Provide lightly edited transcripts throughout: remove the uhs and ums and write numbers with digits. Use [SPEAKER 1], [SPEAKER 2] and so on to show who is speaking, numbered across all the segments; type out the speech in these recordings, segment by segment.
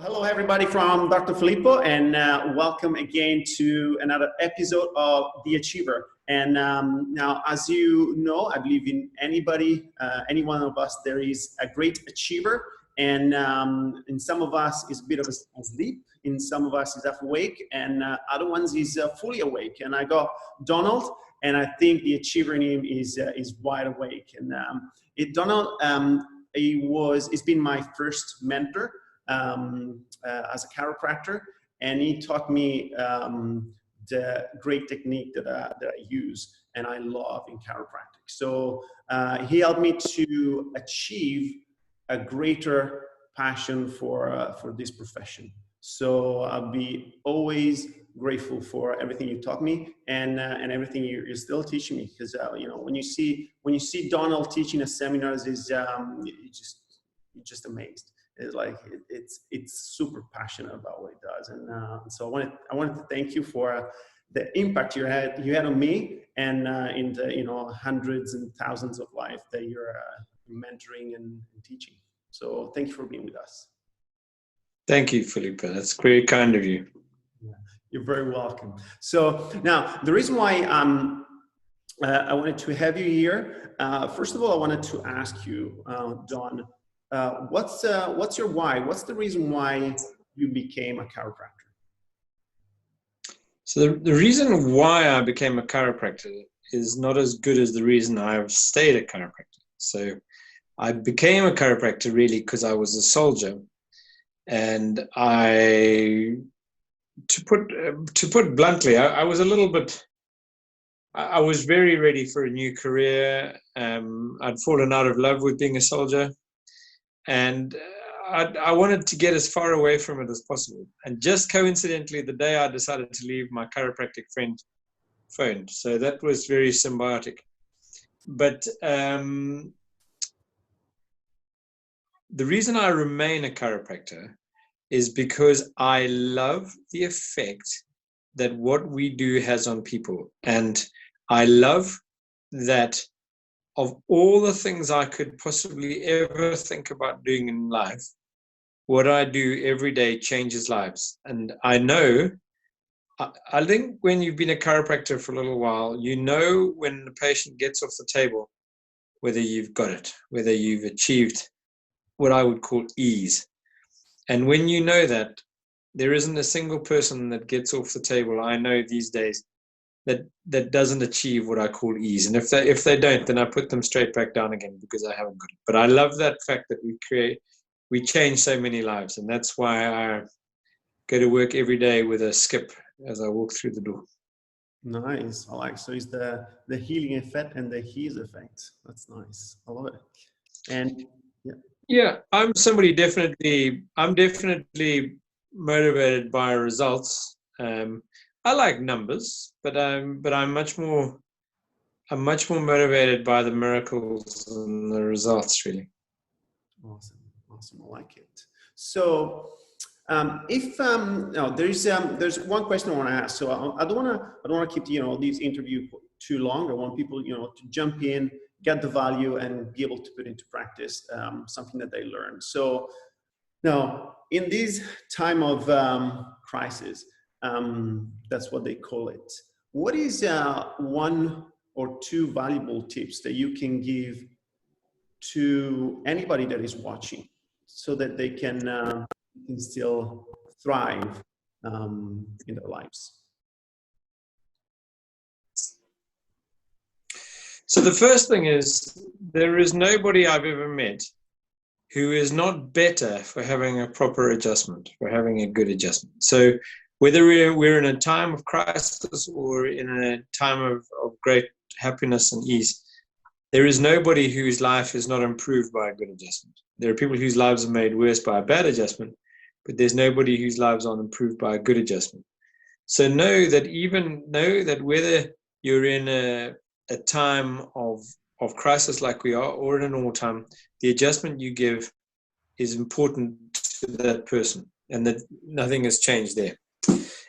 [SPEAKER 1] Hello, everybody, from Dr. Filippo, and welcome again to another episode of The Achiever. And now, as you know, I believe in anybody, any one of us, there is a great achiever. And in some of us is a bit of a sleep, in some of us is half awake, and other ones is fully awake. And I got Donald, and I think the achiever in him is wide awake. And Donald, he's been my first mentor as a chiropractor, and he taught me the great technique that I use and I love in chiropractic. So he helped me to achieve a greater passion for this profession. So I'll be always grateful for everything you taught me and everything you're still teaching me, because you know, when you see Donald teaching a seminars, is you're just amazed. It's like it's super passionate about what he does, and so I wanted to thank you for the impact you had on me, and in the hundreds and thousands of lives that you're mentoring and teaching. So thank you for being with us.
[SPEAKER 2] Thank you, Filippo. That's very kind of you.
[SPEAKER 1] Yeah, you're very welcome. So now the reason why I wanted to have you here, first of all, I wanted to ask you, Don. What's your why? What's the reason why you became a chiropractor?
[SPEAKER 2] So the reason why I became a chiropractor is not as good as the reason I've stayed a chiropractor. So I became a chiropractor really because I was a soldier, and to put bluntly, I was a little bit. I was very ready for a new career. I'd fallen out of love with being a soldier. And I wanted to get as far away from it as possible. And just coincidentally, the day I decided to leave, my chiropractic friend phoned. So that was very symbiotic. But the reason I remain a chiropractor is because I love the effect that what we do has on people. And I love that of all the things I could possibly ever think about doing in life, what I do every day changes lives. And I know, I think when you've been a chiropractor for a little while, you know when the patient gets off the table, whether you've got it, whether you've achieved what I would call ease. And when you know that, there isn't a single person that gets off the table, I know these days, that doesn't achieve what I call ease. And if they don't, then I put them straight back down again because I haven't got it. But I love that fact that we change so many lives. And that's why I go to work every day with a skip as I walk through the door.
[SPEAKER 1] Nice. I like, so it's the healing effect and the heal effect. That's nice. I love it. And
[SPEAKER 2] yeah, I'm definitely motivated by results. I like numbers, but I'm much more motivated by the miracles and the results, really.
[SPEAKER 1] Awesome. I like it. So, there's one question I want to ask. So I don't want to keep these interviews too long. I want people to jump in, get the value, and be able to put into practice something that they learn. So now, in this time of crisis. That's what they call it. What is one or two valuable tips that you can give to anybody that is watching so that they can still thrive in their lives?
[SPEAKER 2] So the first thing is, there is nobody I've ever met who is not better for having a proper adjustment, for having a good adjustment. So whether we're in a time of crisis or in a time of great happiness and ease, there is nobody whose life is not improved by a good adjustment. There are people whose lives are made worse by a bad adjustment, but there's nobody whose lives aren't improved by a good adjustment. So know that whether you're in a time of crisis like we are, or in a normal time, the adjustment you give is important to that person, and that nothing has changed there.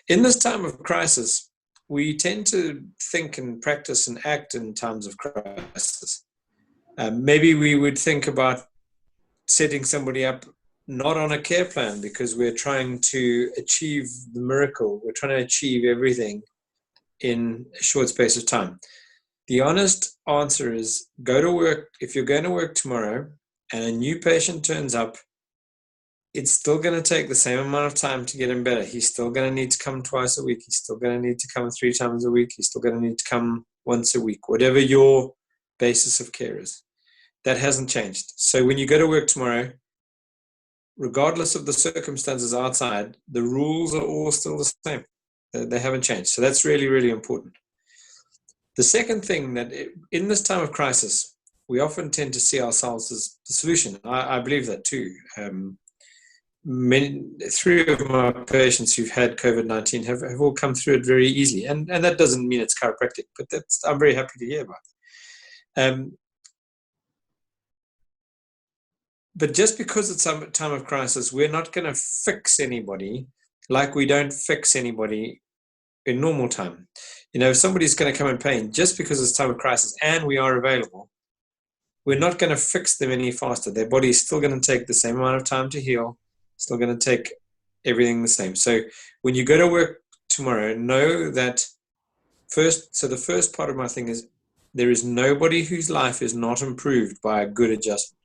[SPEAKER 2] In this time of crisis, we tend to think and practice and act in times of crisis. Maybe we would think about setting somebody up not on a care plan because we're trying to achieve the miracle. We're trying to achieve everything in a short space of time. The honest answer is go to work. If you're going to work tomorrow and a new patient turns up, it's still going to take the same amount of time to get him better. He's still going to need to come twice a week. He's still going to need to come 3 times a week. He's still going to need to come once a week, whatever your basis of care is. That hasn't changed. So when you go to work tomorrow, regardless of the circumstances outside, the rules are all still the same. They haven't changed. So that's really, really important. The second thing that in this time of crisis, we often tend to see ourselves as the solution. I believe that too. 3 of my patients who've had COVID-19 have all come through it very easily. And that doesn't mean it's chiropractic, but I'm very happy to hear about. But just because it's a time of crisis, we're not going to fix anybody like we don't fix anybody in normal time. If somebody's going to come in pain, just because it's time of crisis and we are available, we're not going to fix them any faster. Their body is still going to take the same amount of time to heal, still going to take everything the same. So when you go to work tomorrow, know that the first part of my thing is there is nobody whose life is not improved by a good adjustment.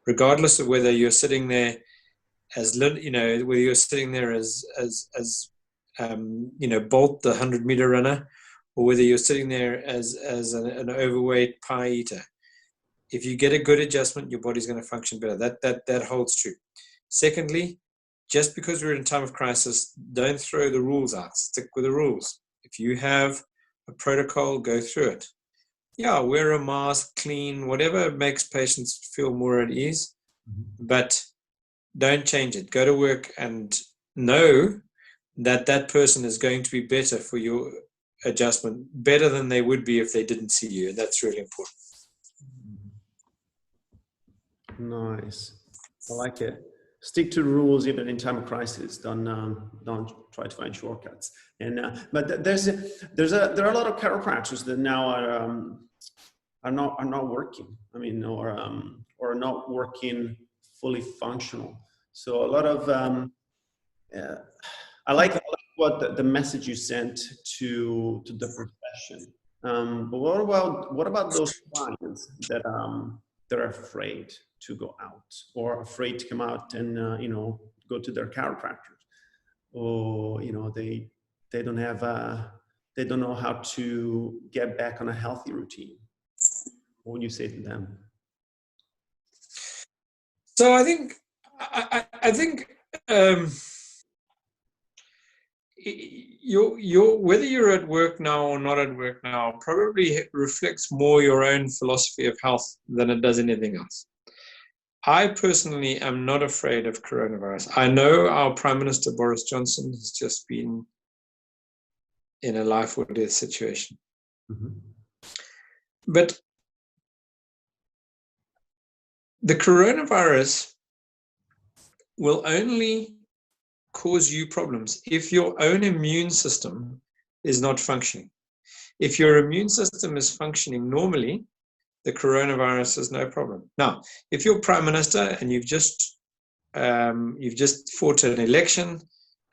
[SPEAKER 2] Regardless of whether you're sitting there as whether you're sitting there as Bolt, the 100-meter runner, or whether you're sitting there as an overweight pie eater. If you get a good adjustment, your body's going to function better. That holds true. Secondly, just because we're in a time of crisis, don't throw the rules out. Stick with the rules. If you have a protocol, go through it. Yeah, wear a mask, clean, whatever makes patients feel more at ease, but don't change it. Go to work and know that person is going to be better for your adjustment, better than they would be if they didn't see you. And that's really important.
[SPEAKER 1] Nice. I like it. Stick to the rules even in time of crisis. Don't try to find shortcuts. And but there are a lot of chiropractors that now are not working. I mean, or not working fully functional. So a lot of I like what the message you sent to the profession. But what about those clients that are afraid to go out or afraid to come out and go to their chiropractors, or they don't have they don't know how to get back on a healthy routine? What would you say to them?
[SPEAKER 2] So I think your whether you're at work now or not at work now probably reflects more your own philosophy of health than it does anything else. I personally am not afraid of coronavirus. I know our Prime Minister Boris Johnson has just been in a life or death situation. Mm-hmm. But the coronavirus will only cause you problems if your own immune system is not functioning. If your immune system is functioning normally, the coronavirus is no problem. Now, if you're Prime Minister and you've just fought an election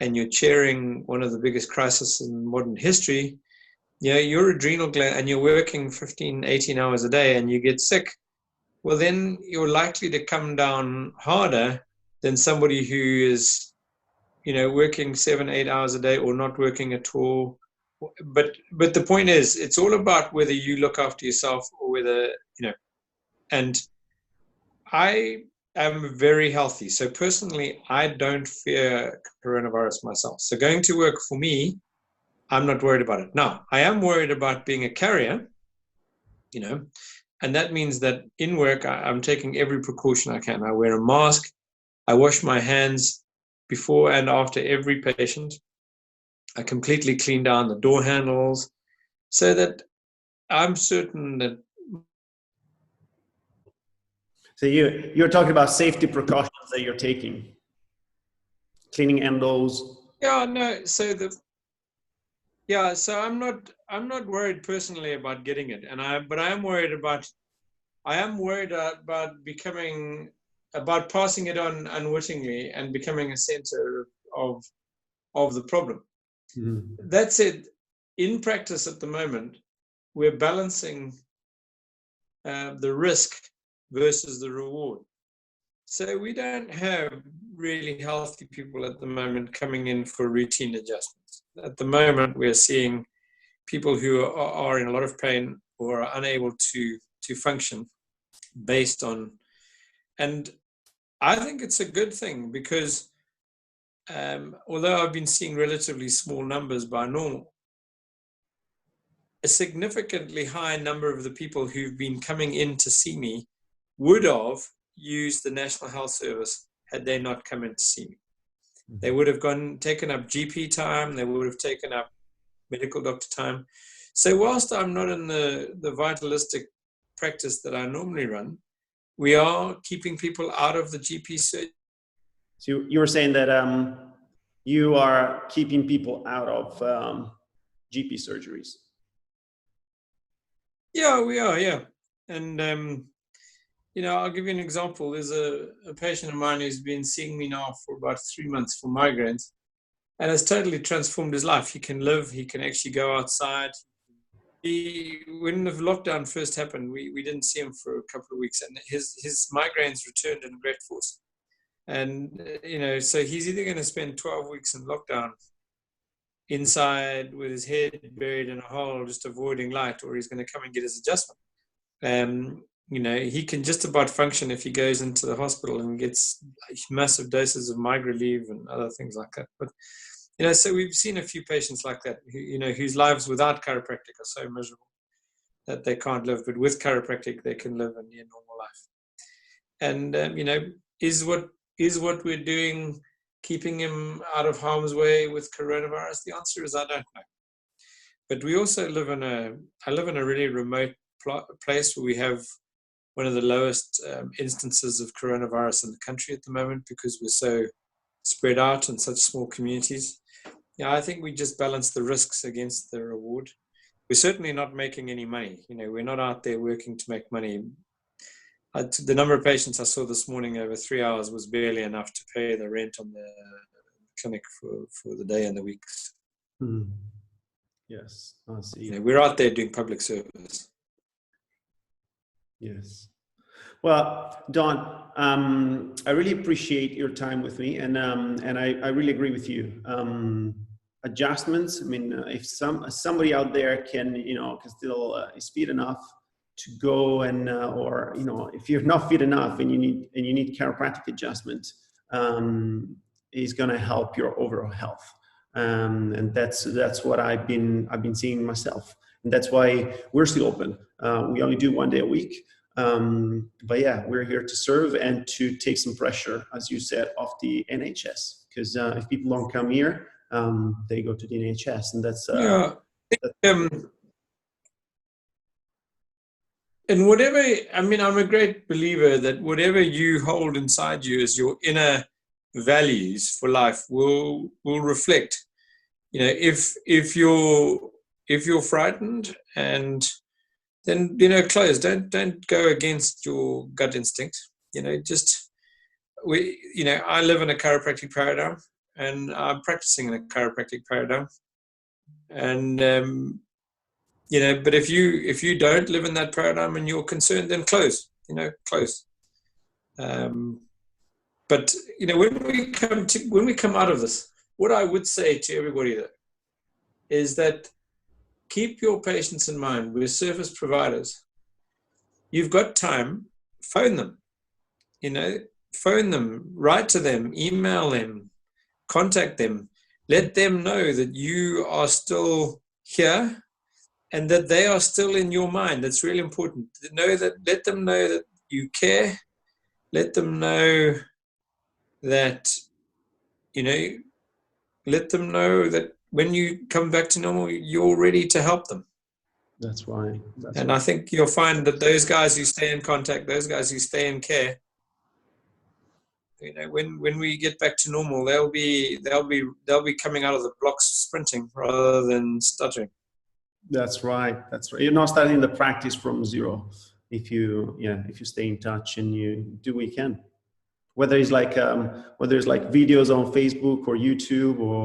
[SPEAKER 2] and you're chairing one of the biggest crises in modern history, your adrenal gland, and you're working 15, 18 hours a day and you get sick, well, then you're likely to come down harder than somebody who is, working 7, 8 hours a day or not working at all. But the point is, it's all about whether you look after yourself or whether, and I am very healthy. So personally, I don't fear coronavirus myself. So going to work for me, I'm not worried about it. Now, I am worried about being a carrier, and that means that in work, I'm taking every precaution I can. I wear a mask. I wash my hands before and after every patient. I completely clean down the door handles so that I'm certain that.
[SPEAKER 1] So you're talking about safety precautions that you're taking, cleaning endos.
[SPEAKER 2] Yeah, no. So I'm not worried personally about getting it, but I am worried about becoming about passing it on unwittingly and becoming a center of the problem. That said, in practice at the moment, we're balancing the risk versus the reward. So we don't have really healthy people at the moment coming in for routine adjustments. At the moment, we're seeing people who are in a lot of pain or are unable to function based on, and I think it's a good thing because although I've been seeing relatively small numbers by normal, a significantly high number of the people who've been coming in to see me would have used the National Health Service had they not come in to see me. They would have taken up GP time, they would have taken up medical doctor time. So whilst I'm not in the vitalistic practice that I normally run, we are keeping people out of the GP surgery.
[SPEAKER 1] So you were saying that you are keeping people out of GP surgeries.
[SPEAKER 2] Yeah, we are, yeah. And, I'll give you an example. There's a patient of mine who's been seeing me now for about 3 months for migraines and has totally transformed his life. He can live, he can actually go outside. When the lockdown first happened, we didn't see him for a couple of weeks, and his migraines returned in great force. And, so he's either going to spend 12 weeks in lockdown inside with his head buried in a hole, just avoiding light, or he's going to come and get his adjustment. He can just about function if he goes into the hospital and gets massive doses of Migraleave and other things like that. But, so we've seen a few patients like that, whose lives without chiropractic are so miserable that they can't live, but with chiropractic, they can live a near normal life. And, is what we're doing keeping him out of harm's way with coronavirus? The answer is I don't know. But we also I live in a really remote place where we have one of the lowest instances of coronavirus in the country at the moment because we're so spread out in such small communities. Yeah, I think we just balance the risks against the reward. We're certainly not making any money. We're not out there working to make money. The number of patients I saw this morning over 3 hours was barely enough to pay the rent on the clinic for the day and the weeks.
[SPEAKER 1] Yes, I see.
[SPEAKER 2] We're out there doing public service.
[SPEAKER 1] Yes. Well, Don, I really appreciate your time with me, and I really agree with you. Adjustments. I mean, if somebody out there can still is fit enough to go and or if you're not fit enough and you need chiropractic adjustment, is going to help your overall health. And that's what I've been seeing myself, and that's why we're still open. We only do 1 day a week. But yeah, we're here to serve and to take some pressure, as you said, off the NHS. Because if people don't come here, they go to the NHS, and that's
[SPEAKER 2] and whatever. I mean, I'm a great believer that whatever you hold inside you as your inner values for life will reflect. If you're frightened, and then close. Don't go against your gut instinct. I live in a chiropractic paradigm, and I'm practicing in a chiropractic paradigm. And but if you don't live in that paradigm and you're concerned, then close. Close. But when we come out of this, what I would say to everybody though is that keep your patients in mind. We're service providers. You've got time, phone them. Phone them, write to them, email them, contact them. Let them know that you are still here and that they are still in your mind. That's really important. Let them know that you care. Let them know that, let them know that when you come back to normal, you're ready to help them.
[SPEAKER 1] That's right.
[SPEAKER 2] I think you'll find that those guys who stay in contact, those guys who stay in care, when we get back to normal, they'll be coming out of the blocks sprinting rather than stuttering.
[SPEAKER 1] That's right. You're not starting the practice from zero if you stay in touch and you do what you can. whether it's like videos on Facebook or YouTube or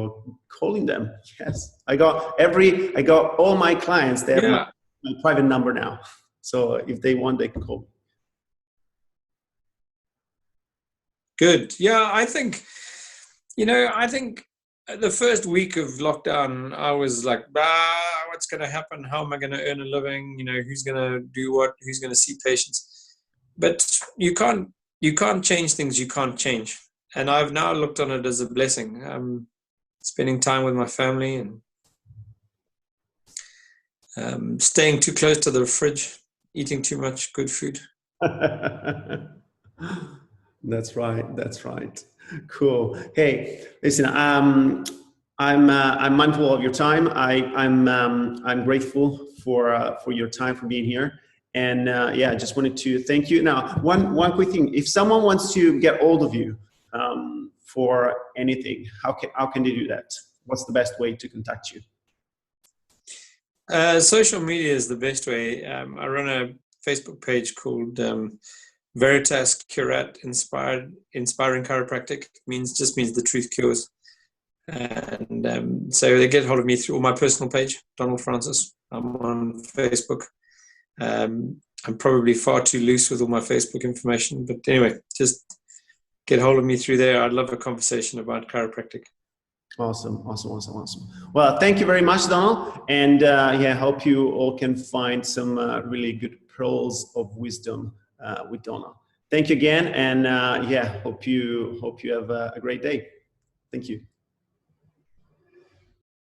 [SPEAKER 1] calling them. Yes, I got all my clients. They have
[SPEAKER 2] Yeah.
[SPEAKER 1] my private number now, so if they want, they can call me.
[SPEAKER 2] Good. Yeah, I think the first week of lockdown, I was like, what's going to happen? How am I going to earn a living? Who's going to do what? Who's going to see patients? But you can't change things you can't change. And I've now looked on it as a blessing. Spending time with my family and staying too close to the fridge, eating too much good food.
[SPEAKER 1] That's right. That's right. Cool. Hey, listen. I'm mindful of your time. I'm grateful for your time, for being here. And yeah, I just wanted to thank you. Now, one quick thing: if someone wants to get hold of you for anything, how can they do that? What's the best way to contact you?
[SPEAKER 2] Social media is the best way. I run a Facebook page called Veritas Curat Inspiring Chiropractic. Just means the truth cures. And so they get hold of me through my personal page, Donald Francis. I'm on Facebook. I'm probably far too loose with all my Facebook information, but anyway, just get hold of me through there. I'd love a conversation about chiropractic.
[SPEAKER 1] Awesome. Well, thank you very much, Donald. And yeah, I hope you all can find some really good pearls of wisdom with Donald. Thank you again. And yeah, hope you have a great day. Thank you.